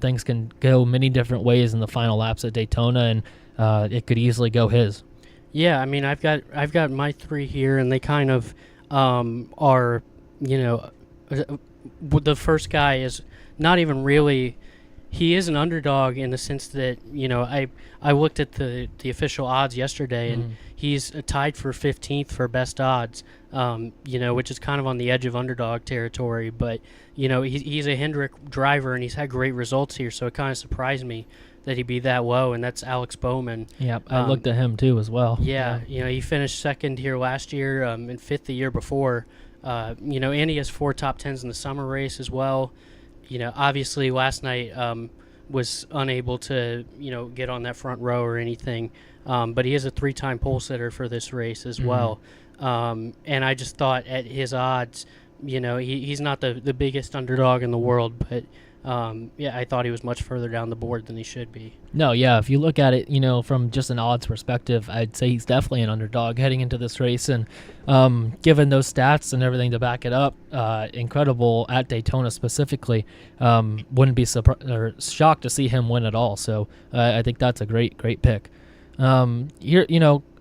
things can go many different ways in the final laps at Daytona, and it could easily go his. Yeah, I mean, I've got my 3 here, and they kind of are, the first guy is not even really. He is an underdog in the sense that, I looked at the official odds yesterday, and he's tied for 15th for best odds, which is kind of on the edge of underdog territory. But, he's a Hendrick driver, and he's had great results here, so it kind of surprised me that he'd be that low, and that's Alex Bowman. Yeah, I looked at him too as well. Yeah, he finished 2nd here last year and 5th the year before. And he has 4 top 10s in the summer race as well. Obviously last night was unable to, get on that front row or anything. But he is a 3-time pole sitter for this race as well. And I just thought at his odds, he's not the biggest underdog in the world, but I thought he was much further down the board than he should be. No, yeah, if you look at it, from just an odds perspective, I'd say he's definitely an underdog heading into this race. And given those stats and everything to back it up, incredible at Daytona specifically. Wouldn't be shocked to see him win at all. So I think that's a great pick. Here,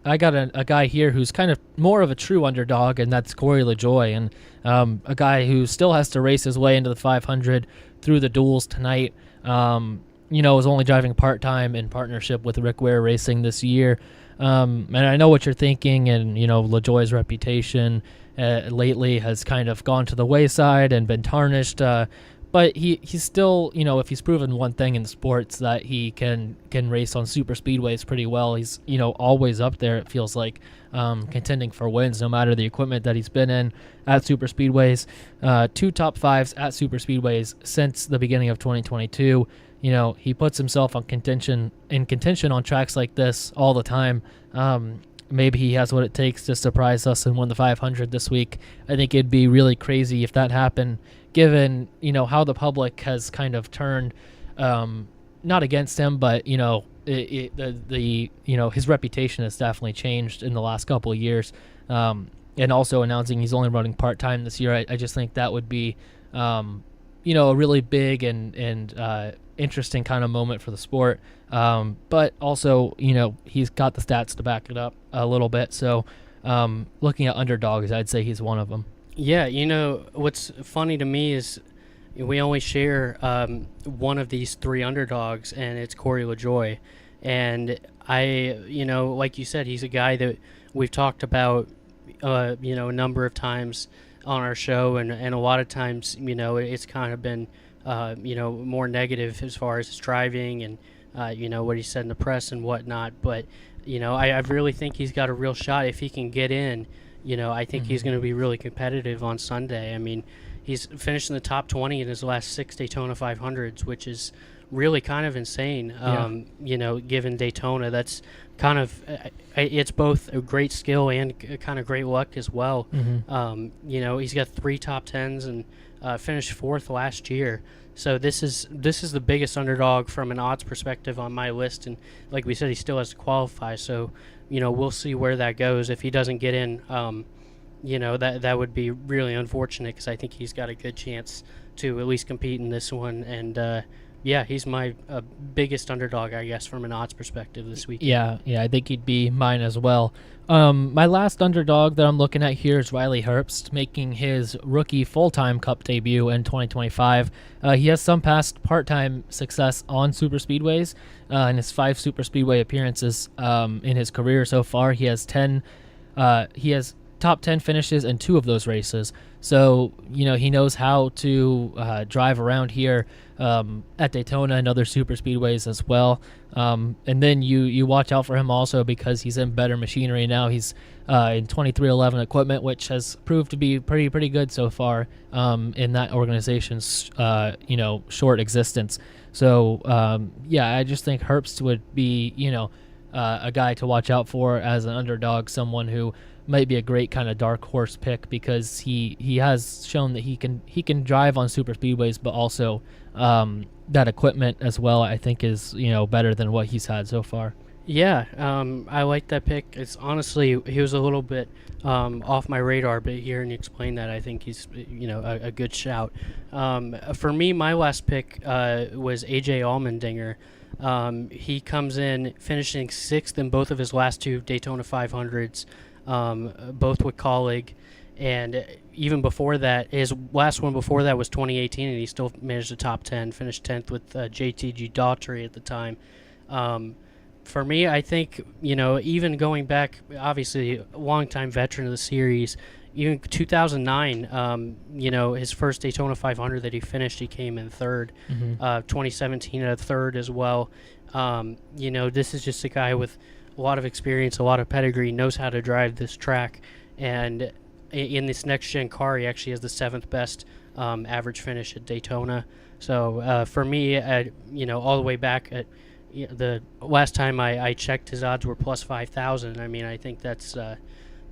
I got a guy here who's kind of more of a true underdog, and that's Corey LaJoie, and a guy who still has to race his way into the 500 through the duels tonight. Is only driving part-time in partnership with Rick Ware Racing this year. And I know what you're thinking, and, LaJoie's reputation lately has kind of gone to the wayside and been tarnished. But he's still, if he's proven one thing in sports, that he can race on super speedways pretty well. He's, always up there, it feels like, contending for wins, no matter the equipment that he's been in at super speedways. 2 top 5s at super speedways since the beginning of 2022. He puts himself in contention on tracks like this all the time. maybe he has what it takes to surprise us and win the 500 this week. I think it'd be really crazy if that happened, given, how the public has kind of turned, not against him, but, his reputation has definitely changed in the last couple of years. And also announcing he's only running part-time this year. I just think that would be, a really big and interesting kind of moment for the sport. But also, he's got the stats to back it up a little bit. So looking at underdogs, I'd say he's one of them. Yeah, what's funny to me is we only share one of these three underdogs, and it's Corey LaJoie. And like you said, he's a guy that we've talked about, a number of times on our show, and a lot of times, it's kind of been, more negative as far as his driving and, what he said in the press and whatnot. But, I really think he's got a real shot if he can get in. I think he's going to be really competitive on Sunday. I mean, he's finished in the top 20 in his last 6 Daytona 500s, which is really kind of insane. Given Daytona, that's kind of it's both a great skill and kind of great luck as well. He's got 3 top 10s and finished 4th last year. So this is the biggest underdog from an odds perspective on my list, and like we said, he still has to qualify. So we'll see where that goes. If he doesn't get in, that would be really unfortunate, because I think he's got a good chance to at least compete in this one. And he's my biggest underdog, I guess, from an odds perspective this week. Yeah, I think he'd be mine as well. My last underdog that I'm looking at here is Riley Herbst, making his rookie full-time Cup debut in 2025. He has some past part-time success on super speedways. In his 5 super speedway appearances in his career so far, he has top 10 finishes in 2 of those races. So, he knows how to drive around here at Daytona and other super speedways as well. And then you watch out for him also, because he's in better machinery now. He's in 2311 equipment, which has proved to be pretty good so far in that organization's short existence. So I just think Herbst would be a guy to watch out for as an underdog, someone who might be a great kind of dark horse pick, because he has shown that he can drive on super speedways, but also that equipment as well, I think, is better than what he's had so far. Yeah, I like that pick. It's honestly, he was a little bit off my radar, but hearing you explain that, I think he's a good shout. For me, my last pick was AJ Allmendinger. He comes in finishing 6th in both of his last 2 Daytona 500s. Both with Colleague, and even before that, his last one before that was 2018, and he still managed a top 10, finished 10th with JTG Daughtry at the time. For me, I think, even going back, obviously a longtime veteran of the series, even 2009, his first Daytona 500 that he finished, he came in 3rd. 2017 at 3rd as well. This is just a guy with a lot of experience, a lot of pedigree, knows how to drive this track, and in this next-gen car, he actually has the 7th best average finish at Daytona. So for me, all the way back at the last time I checked, his odds were plus 5,000. I mean, I think that's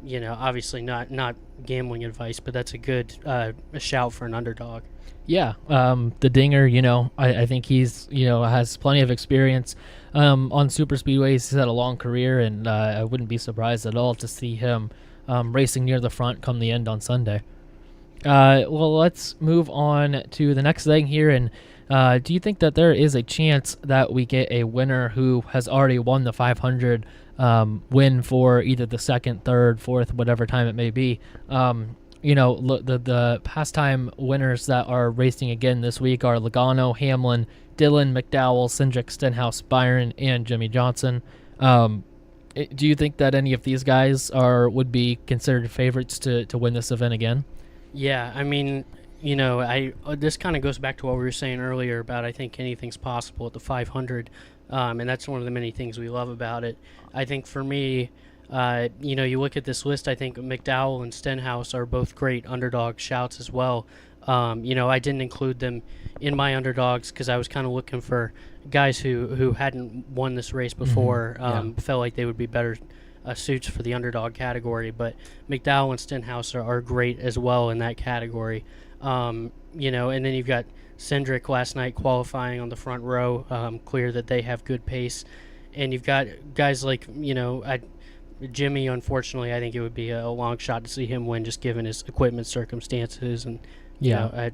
obviously not gambling advice, but that's a good a shout for an underdog. Yeah, the Dinger, I think he's has plenty of experience on super speedways. He's had a long career, and I wouldn't be surprised at all to see him racing near the front come the end on Sunday. Well, let's move on to the next thing here. And do you think that there is a chance that we get a winner who has already won the 500 win for either the 2nd, 3rd, 4th, whatever time it may be? The past time winners that are racing again this week are Logano, Hamlin, Dillon, McDowell, Cindric, Stenhouse, Byron, and Jimmy Johnson. Do you think that any of these guys would be considered favorites to win this event again? Yeah, I mean, this kind of goes back to what we were saying earlier about I think anything's possible at the 500, and that's one of the many things we love about it. I think for me, you look at this list, I think McDowell and Stenhouse are both great underdog shouts as well. I didn't include them in my underdogs because I was kind of looking for guys who hadn't won this race before, felt like they would be better suits for the underdog category. But McDowell and Stenhouse are great as well in that category. And then you've got Cindric last night qualifying on the front row, clear that they have good pace. And you've got guys like, Jimmy, unfortunately, I think it would be a long shot to see him win just given his equipment circumstances and, a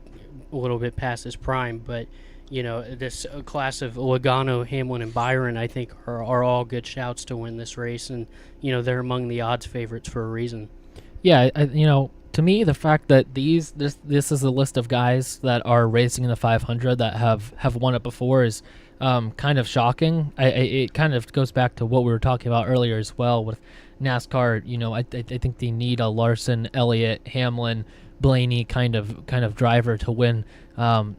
little bit past his prime. But, this class of Logano, Hamlin, and Byron, I think, are all good shouts to win this race. And, they're among the odds favorites for a reason. Yeah, to me, the fact that this is a list of guys that are racing in the 500 that have won it before is kind of shocking. It kind of goes back to what we were talking about earlier as well with NASCAR. I think they need a Larson, Elliott, Hamlin, Blaney kind of driver to win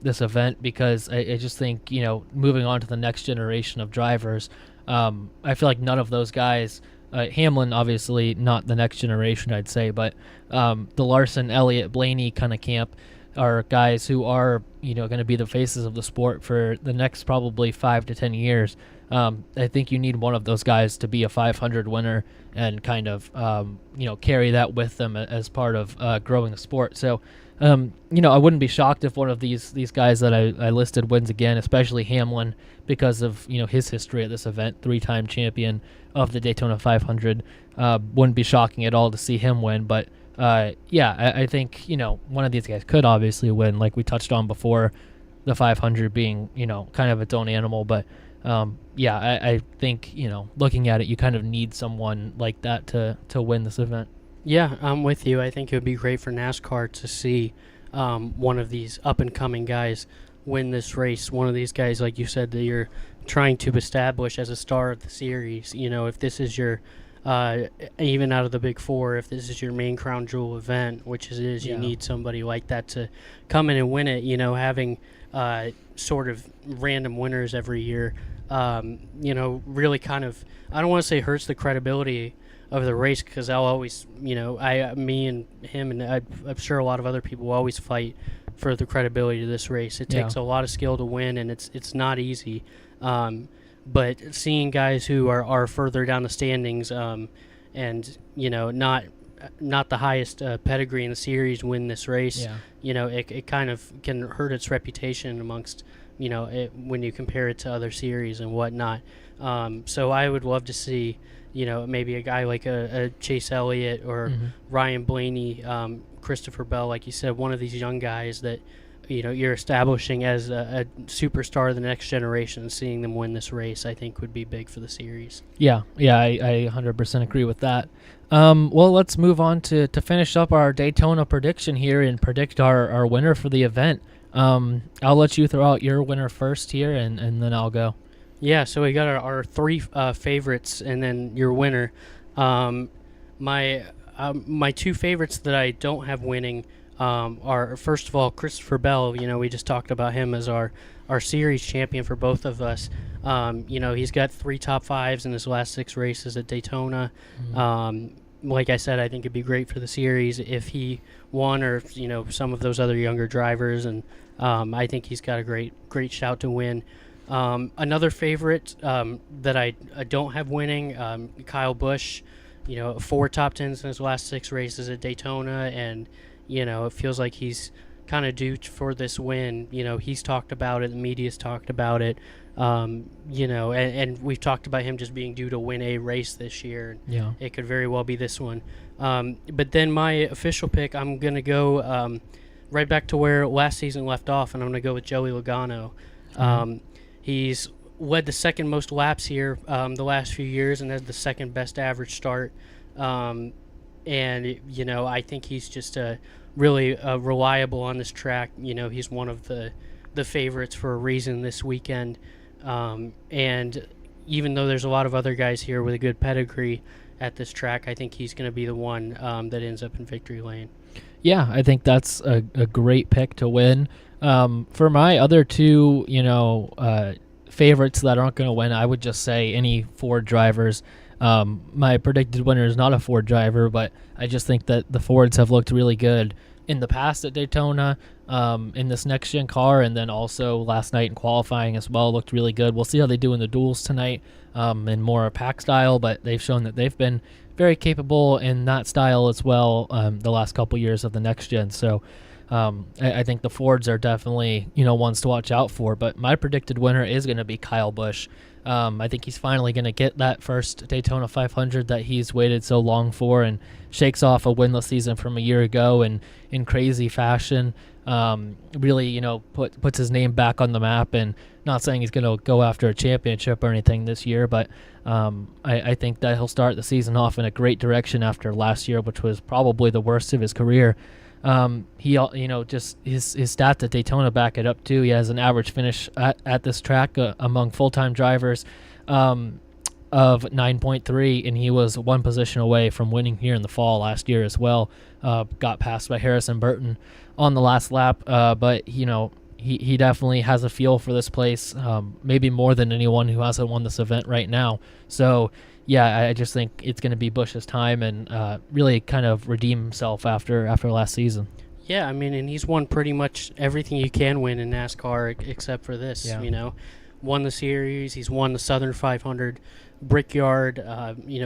this event, because I just think moving on to the next generation of drivers, I feel like none of those guys. Hamlin, obviously not the next generation, I'd say, but the Larson, Elliott, Blaney kind of camp are guys who are going to be the faces of the sport for the next probably 5 to 10 years. I think you need one of those guys to be a 500 winner and kind of carry that with them as part of growing the sport. So I wouldn't be shocked if one of these guys that I listed wins again, especially Hamlin, because of his history at this event, 3-time champion of the Daytona 500. Wouldn't be shocking at all to see him win, but I think one of these guys could obviously win, like we touched on before, the 500 being kind of its own animal. But I think looking at it, you kind of need someone like that to win this event. Yeah, I'm with you. I think it would be great for NASCAR to see one of these up-and-coming guys win this race. One of these guys, like you said, that you're trying to establish as a star of the series. If this is your, even out of the Big Four, if this is your main crown jewel event, which it is, you need somebody like that to come in and win it. Having sort of random winners every year, really kind of, I don't want to say hurts the credibility of the race, because I'll always, me and him, and I'm sure a lot of other people will always fight for the credibility of this race. It takes a lot of skill to win, and it's not easy. But seeing guys who are further down the standings, and not the highest pedigree in the series win this race, it kind of can hurt its reputation amongst when you compare it to other series and whatnot. So I would love to see maybe a guy like a Chase Elliott or Ryan Blaney, Christopher Bell, like you said, one of these young guys that you're establishing as a superstar of the next generation. Seeing them win this race, I think, would be big for the series. I 100% agree with that. Well, let's move on to finish up our Daytona prediction here and predict our winner for the event. I'll let you throw out your winner first here, and then I'll go. Yeah, so we got our three favorites, and then your winner. My two favorites that I don't have winning are, first of all, Christopher Bell. We just talked about him as our series champion for both of us. He's got 3 top 5s in his last 6 races at Daytona. Like I said, I think it'd be great for the series if he won, or some of those other younger drivers, and I think he's got a great shout to win. Another favorite that I don't have winning, Kyle Busch. 4 top 10s in his last 6 races at Daytona, and it feels like he's kind of due for this win. He's talked about it, the media's talked about it, and we've talked about him just being due to win a race this year. Yeah, it could very well be this one. But then my official pick, I'm gonna go right back to where last season left off, and I'm gonna go with Joey Logano. He's led the second most laps here the last few years, and has the second best average start. And I think he's just really reliable on this track. He's one of the favorites for a reason this weekend. And even though there's a lot of other guys here with a good pedigree at this track, I think he's going to be the one that ends up in victory lane. Yeah, I think that's a great pick to win. For my other two, favorites that aren't going to win, I would just say any Ford drivers. My predicted winner is not a Ford driver, but I just think that the Fords have looked really good in the past at Daytona in this next-gen car, and then also last night in qualifying as well. Looked really good. We'll see how they do in the duels tonight in more pack style, but they've shown that they've been very capable in that style as well the last couple years of the next-gen. So I think the Fords are definitely, ones to watch out for. But my predicted winner is going to be Kyle Busch. I think he's finally going to get that first Daytona 500 that he's waited so long for, and shakes off a winless season from a year ago and in crazy fashion. Really, puts his name back on the map. And not saying he's going to go after a championship or anything this year, but I think that he'll start the season off in a great direction after last year, which was probably the worst of his career. He, just his stats at Daytona back it up too. He has an average finish at this track among full-time drivers of 9.3, and he was one position away from winning here in the fall last year as well. Got passed by Harrison Burton on the last lap, but he definitely has a feel for this place, maybe more than anyone who hasn't won this event right now. So yeah, I just think it's going to be Busch's time, and really kind of redeem himself after last season. Yeah, I mean, and he's won pretty much everything you can win in NASCAR except for this. Yeah. Won the series, he's won the Southern 500, Brickyard,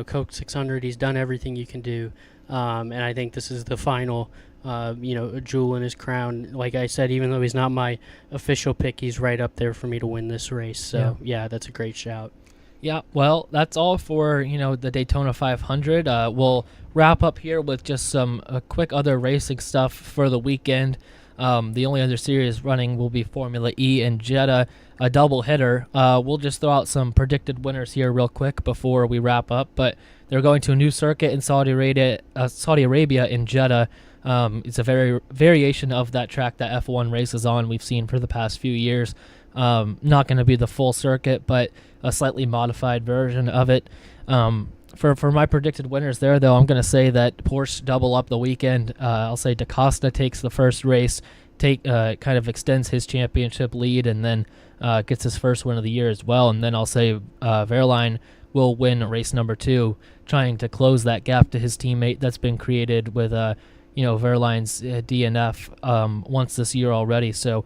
Coke 600. He's done everything you can do, and I think this is the final, jewel in his crown. Like I said, even though he's not my official pick, he's right up there for me to win this race. So yeah, that's a great shout. Yeah, well, that's all for, the Daytona 500. We'll wrap up here with just some quick other racing stuff for the weekend. The only other series running will be Formula E and Jeddah, a double hitter. We'll just throw out some predicted winners here real quick before we wrap up. But they're going to a new circuit in Saudi Arabia in Jeddah. It's a variation of that track that F1 races on we've seen for the past few years. Not going to be the full circuit, but a slightly modified version of it. For my predicted winners there, though, I'm going to say that Porsche double up the weekend. I'll say DaCosta takes the first race, kind of extends his championship lead, and then gets his first win of the year as well. And then I'll say Wehrlein will win race number 2, trying to close that gap to his teammate that's been created with Wehrlein's DNF once this year already. So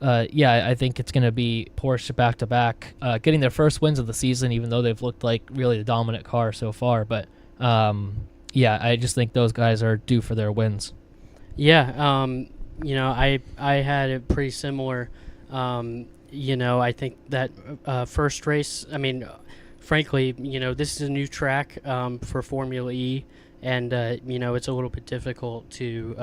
I think it's going to be Porsche back-to-back, getting their first wins of the season, even though they've looked like really the dominant car so far. But, I just think those guys are due for their wins. Yeah, I had it pretty similar. I think that first race, frankly, this is a new track for Formula E. And, it's a little bit difficult to,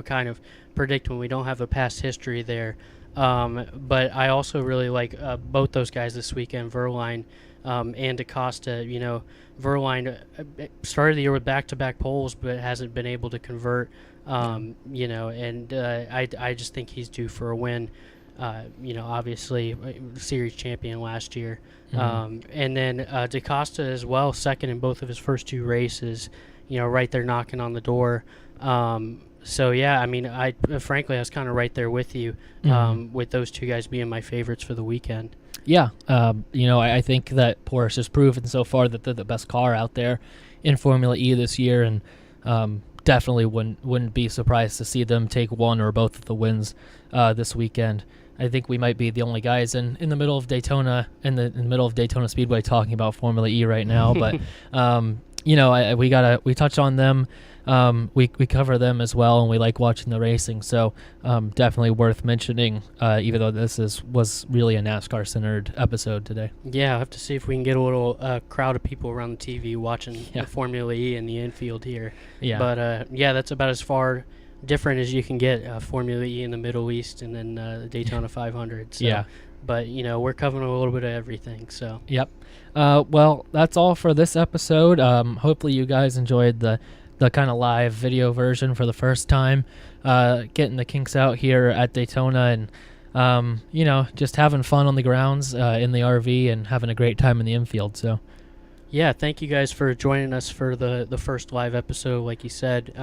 kind of predict when we don't have a past history there. But I also really like both those guys this weekend, Wehrlein and DaCosta. Wehrlein started the year with back-to-back poles, but hasn't been able to convert. I just think he's due for a win. Obviously, series champion last year. And then DaCosta as well, second in both of his first 2 races. Right there knocking on the door. I frankly, I was kind of right there with you, with those 2 guys being my favorites for the weekend. Yeah, I think that Porsche has proven so far that they're the best car out there in Formula E this year, and definitely wouldn't be surprised to see them take one or both of the wins this weekend. I think we might be the only guys in the middle of Daytona, in the middle of Daytona Speedway talking about Formula E right now, but we touch on them. We cover them as well, and we like watching the racing. So definitely worth mentioning, even though this was really a NASCAR-centered episode today. Yeah, I'll have to see if we can get a little crowd of people around the TV watching the Formula E in the infield here. Yeah. But that's about as far different as you can get Formula E in the Middle East, and then the Daytona 500. So. Yeah. But, we're covering a little bit of everything, so. Yep. Well, that's all for this episode. Hopefully you guys enjoyed the kind of live video version for the first time, getting the kinks out here at Daytona, and, just having fun on the grounds in the RV and having a great time in the infield. So. Yeah, thank you guys for joining us for the first live episode, like you said.